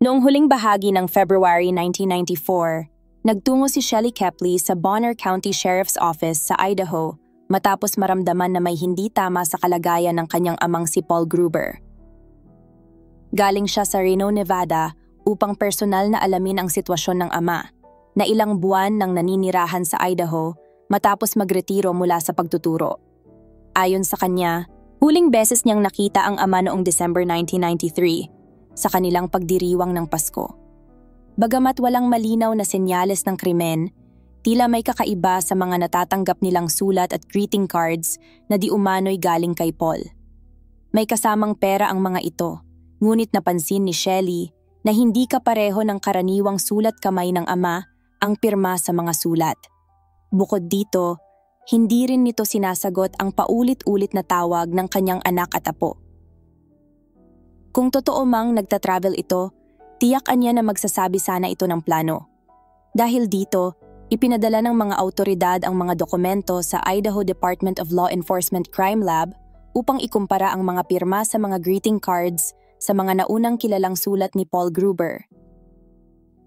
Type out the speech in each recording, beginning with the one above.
Noong huling bahagi ng February 1994, nagtungo si Shelly Kepley sa Bonner County Sheriff's Office sa Idaho matapos maramdaman na may hindi tama sa kalagayan ng kanyang amang si Paul Gruber. Galing siya sa Reno, Nevada upang personal na alamin ang sitwasyon ng ama na ilang buwan nang naninirahan sa Idaho matapos magretiro mula sa pagtuturo. Ayon sa kanya, huling beses niyang nakita ang ama noong December 1993 sa kanilang pagdiriwang ng Pasko. Bagamat walang malinaw na senyales ng krimen, tila may kakaiba sa mga natatanggap nilang sulat at greeting cards na di umano'y galing kay Paul. May kasamang pera ang mga ito, ngunit napansin ni Shelly na hindi kapareho ng karaniwang sulat kamay ng ama ang pirma sa mga sulat. Bukod dito, hindi rin nito sinasagot ang paulit-ulit na tawag ng kanyang anak at apo. Kung totoo mang nagtatravel ito, tiyakan niya na magsasabi sana ito ng plano. Dahil dito, ipinadala ng mga awtoridad ang mga dokumento sa Idaho Department of Law Enforcement Crime Lab upang ikumpara ang mga pirma sa mga greeting cards sa mga naunang kilalang sulat ni Paul Gruber.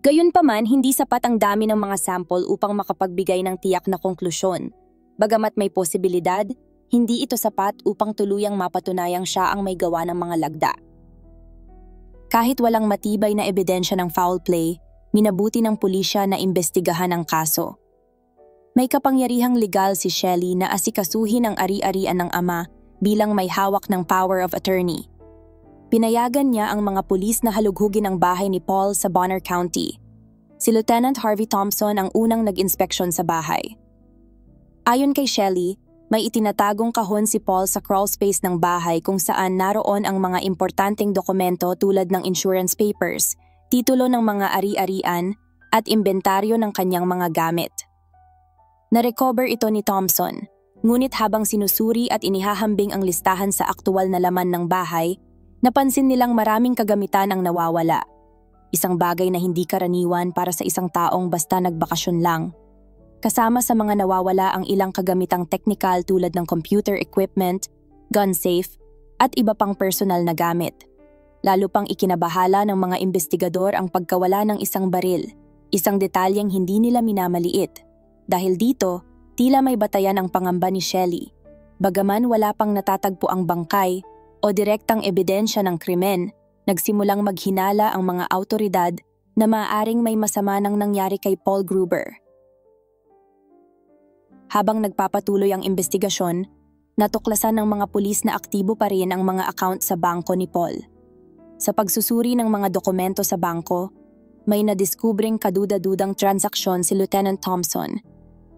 Gayunpaman, hindi sapat ang dami ng mga sample upang makapagbigay ng tiyak na konklusyon. Bagamat may posibilidad, hindi ito sapat upang tuluyang mapatunayang siya ang may gawa ng mga lagda. Kahit walang matibay na ebidensya ng foul play, minabuti ng pulisya na imbestigahan ang kaso. May kapangyarihang legal si Shelly na asikasuhin ang ari-arian ng ama bilang may hawak ng power of attorney. Pinayagan niya ang mga pulis na halughugin ang bahay ni Paul sa Bonner County. Si Lieutenant Harvey Thompson ang unang nag-inspeksyon sa bahay. Ayon kay Shelly, may itinatagong kahon si Paul sa crawl space ng bahay kung saan naroon ang mga importanteng dokumento tulad ng insurance papers, titulo ng mga ari-arian at imbentaryo ng kanyang mga gamit. Na-recover ito ni Thompson, ngunit habang sinusuri at inihahambing ang listahan sa aktual na laman ng bahay, napansin nilang maraming kagamitan ang nawawala. Isang bagay na hindi karaniwan para sa isang taong basta nagbakasyon lang. Kasama sa mga nawawala ang ilang kagamitang teknikal tulad ng computer equipment, gun safe, at iba pang personal na gamit. Lalo pang ikinabahala ng mga investigador ang pagkawala ng isang baril, isang detalyeng hindi nila minamaliit. Dahil dito, tila may batayan ang pangamba ni Shelly. Bagaman wala pang natatagpo ang bangkay o direktang ebidensya ng krimen, nagsimulang maghinala ang mga awtoridad na maaaring may masama nang nangyari kay Paul Gruber. Habang nagpapatuloy ang investigasyon, natuklasan ng mga pulis na aktibo pa rin ang mga account sa bangko ni Paul. Sa pagsusuri ng mga dokumento sa bangko, may nadiskubring kaduda-dudang transaksyon si Lieutenant Thompson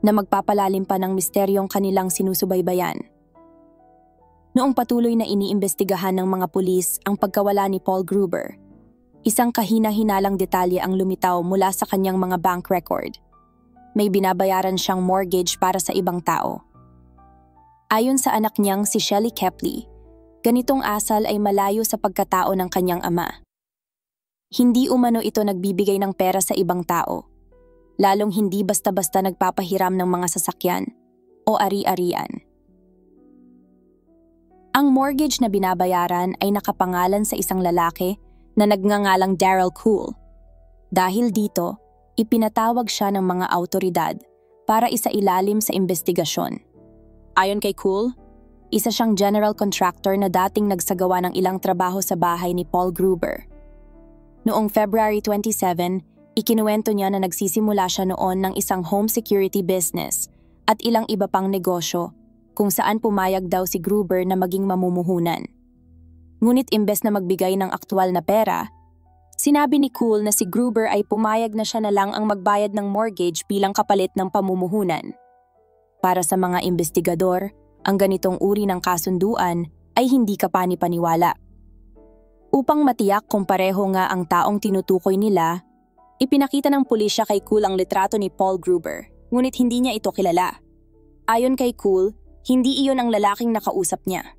na magpapalalim pa ng misteryong kanilang sinusubaybayan. Noong patuloy na iniimbestigahan ng mga pulis ang pagkawala ni Paul Gruber, isang kahina-hinalang detalye ang lumitaw mula sa kanyang mga bank record. May binabayaran siyang mortgage para sa ibang tao. Ayon sa anak niyang si Shelly Kepley, ganitong asal ay malayo sa pagkatao ng kanyang ama. Hindi umano ito nagbibigay ng pera sa ibang tao, lalong hindi basta-basta nagpapahiram ng mga sasakyan o ari-arian. Ang mortgage na binabayaran ay nakapangalan sa isang lalaki na nagngangalang Daryl Cool. Dahil dito, ipinatawag siya ng mga awtoridad para isailalim sa investigasyon. Ayon kay Cool, isa siyang general contractor na dating nagsagawa ng ilang trabaho sa bahay ni Paul Gruber. Noong February 27, ikinuwento niya na nagsisimula siya noon ng isang home security business at ilang iba pang negosyo kung saan pumayag daw si Gruber na maging mamumuhunan. Ngunit imbes na magbigay ng aktwal na pera, sinabi ni Cool na si Gruber ay pumayag na siya na lang ang magbayad ng mortgage bilang kapalit ng pamumuhunan. Para sa mga investigador, ang ganitong uri ng kasunduan ay hindi kapani-paniwala. Upang matiyak kung pareho nga ang taong tinutukoy nila, ipinakita ng pulisya kay Cool ang litrato ni Paul Gruber, ngunit hindi niya ito kilala. Ayon kay Cool, hindi iyon ang lalaking nakausap niya.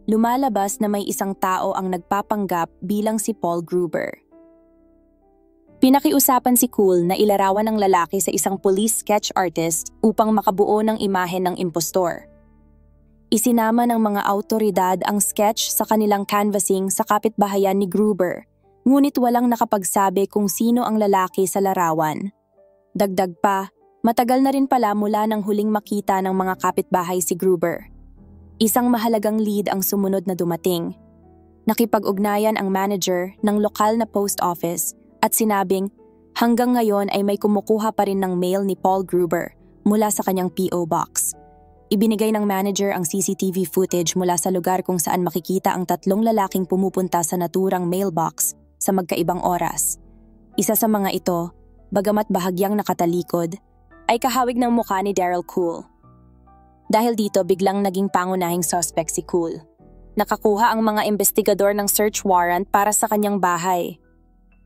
Lumalabas na may isang tao ang nagpapanggap bilang si Paul Gruber. Pinakiusapan si Cool na ilarawan ng lalaki sa isang police sketch artist upang makabuo ng imahe ng impostor. Isinama ng mga awtoridad ang sketch sa kanilang canvassing sa kapitbahayan ni Gruber Ngunit walang nakapagsabi kung sino ang lalaki sa larawan. Dagdag pa, matagal na rin pala mula nang huling makita ng mga kapitbahay si Gruber. Isang mahalagang lead ang sumunod na dumating. Nakipag-ugnayan ang manager ng lokal na post office at sinabing hanggang ngayon ay may kumukuha pa rin ng mail ni Paul Gruber mula sa kanyang PO box. Ibinigay ng manager ang CCTV footage mula sa lugar kung saan makikita ang tatlong lalaking pumupunta sa naturang mailbox sa magkaibang oras. Isa sa mga ito, bagamat bahagyang nakatalikod, ay kahawig ng mukha ni Daryl Cool. Dahil dito biglang naging pangunahing suspect si Cool. Nakakuha ang mga investigador ng search warrant para sa kanyang bahay.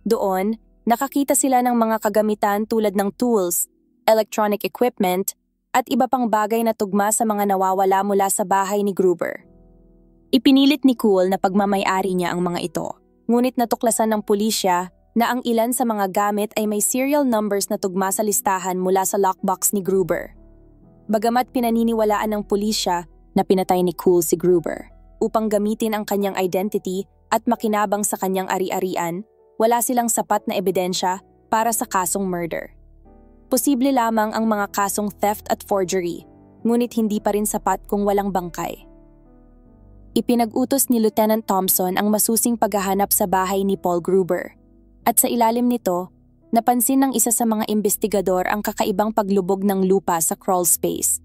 Doon, nakakita sila ng mga kagamitan tulad ng tools, electronic equipment, at iba pang bagay na tugma sa mga nawawala mula sa bahay ni Gruber. Ipinilit ni Cool na pagmamay-ari niya ang mga ito, ngunit natuklasan ng pulisya na ang ilan sa mga gamit ay may serial numbers na tugma sa listahan mula sa lockbox ni Gruber. Bagamat pinaniniwalaan ng pulisya na pinatay ni Cool si Gruber upang gamitin ang kanyang identity at makinabang sa kanyang ari-arian, wala silang sapat na ebidensya para sa kasong murder. Posible lamang ang mga kasong theft at forgery, ngunit hindi pa rin sapat kung walang bangkay. Ipinag-utos ni Lieutenant Thompson ang masusing paghahanap sa bahay ni Paul Gruber, at sa ilalim nito, napansin ng isa sa mga investigador ang kakaibang paglubog ng lupa sa crawl space.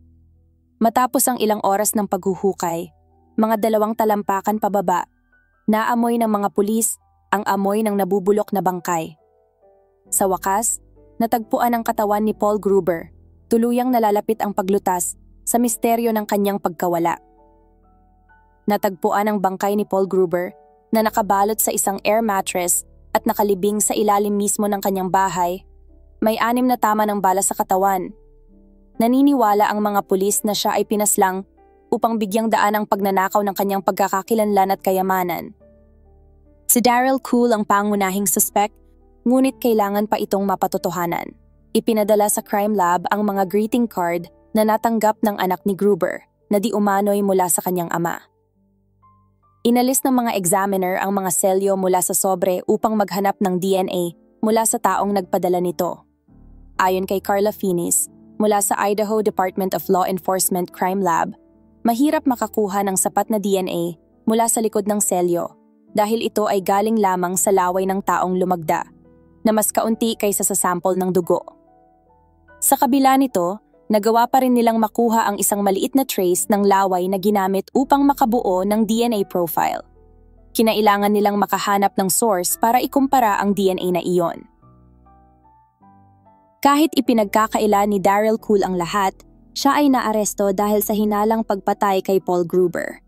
Matapos ang ilang oras ng paghuhukay, mga 2 talampakan pababa, naamoy ng mga pulis ang amoy ng nabubulok na bangkay. Sa wakas, natagpuan ang katawan ni Paul Gruber, tuluyang nalalapit ang paglutas sa misteryo ng kanyang pagkawala. Natagpuan ang bangkay ni Paul Gruber na nakabalot sa isang air mattress at nakalibing sa ilalim mismo ng kanyang bahay. May 6 na tama ng bala sa katawan. Naniniwala ang mga pulis na siya ay pinaslang upang bigyang daan ang pagnanakaw ng kanyang pagkakakilanlan at kayamanan. Si Daryl Cool ang pangunahing suspect, ngunit kailangan pa itong mapatotohanan. Ipinadala sa crime lab ang mga greeting card na natanggap ng anak ni Gruber na di umano'y mula sa kanyang ama. Inalis ng mga examiner ang mga selyo mula sa sobre upang maghanap ng DNA mula sa taong nagpadala nito. Ayon kay Carla Finis, mula sa Idaho Department of Law Enforcement Crime Lab, mahirap makakuha ng sapat na DNA mula sa likod ng selyo dahil ito ay galing lamang sa laway ng taong lumagda, na mas kaunti kaysa sa sample ng dugo. Sa kabila nito, nagawa pa rin nilang makuha ang isang maliit na trace ng laway na ginamit upang makabuo ng DNA profile. Kinailangan nilang makahanap ng source para ikumpara ang DNA na iyon. Kahit ipinagkakaila ni Daryl Cool ang lahat, siya ay naaresto dahil sa hinalang pagpatay kay Paul Gruber.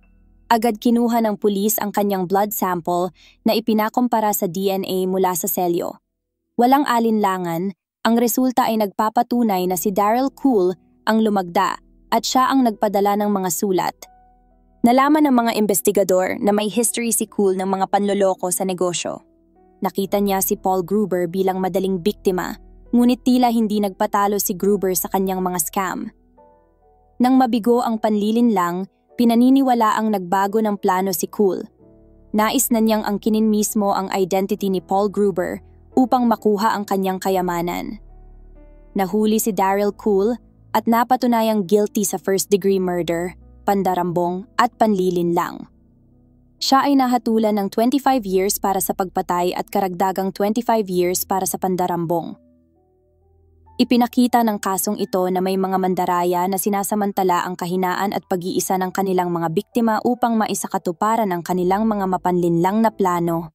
Agad kinuha ng pulis ang kanyang blood sample na ipinakumpara sa DNA mula sa selyo. Walang alinlangan, ang resulta ay nagpapatunay na si Daryl Cool ang lumagda at siya ang nagpadala ng mga sulat. Nalaman ng mga investigador na may history si Cool ng mga panloloko sa negosyo. Nakita niya si Paul Gruber bilang madaling biktima, ngunit tila hindi nagpatalo si Gruber sa kanyang mga scam. Nang mabigo ang panlilinlang, pinaniniwala ang nagbago ng plano si Cool. Nais na niyang angkinin mismo ang identity ni Paul Gruber upang makuha ang kanyang kayamanan. Nahuli si Daryl Cool at napatunayang guilty sa first-degree murder, pandarambong at panlilinlang. Siya ay nahatulan ng 25 years para sa pagpatay at karagdagang 25 years para sa pandarambong. Ipinakita ng kasong ito na may mga mandaraya na sinasamantala ang kahinaan at pag-iisa ng kanilang mga biktima upang maisakatuparan ang kanilang mga mapanlinlang na plano.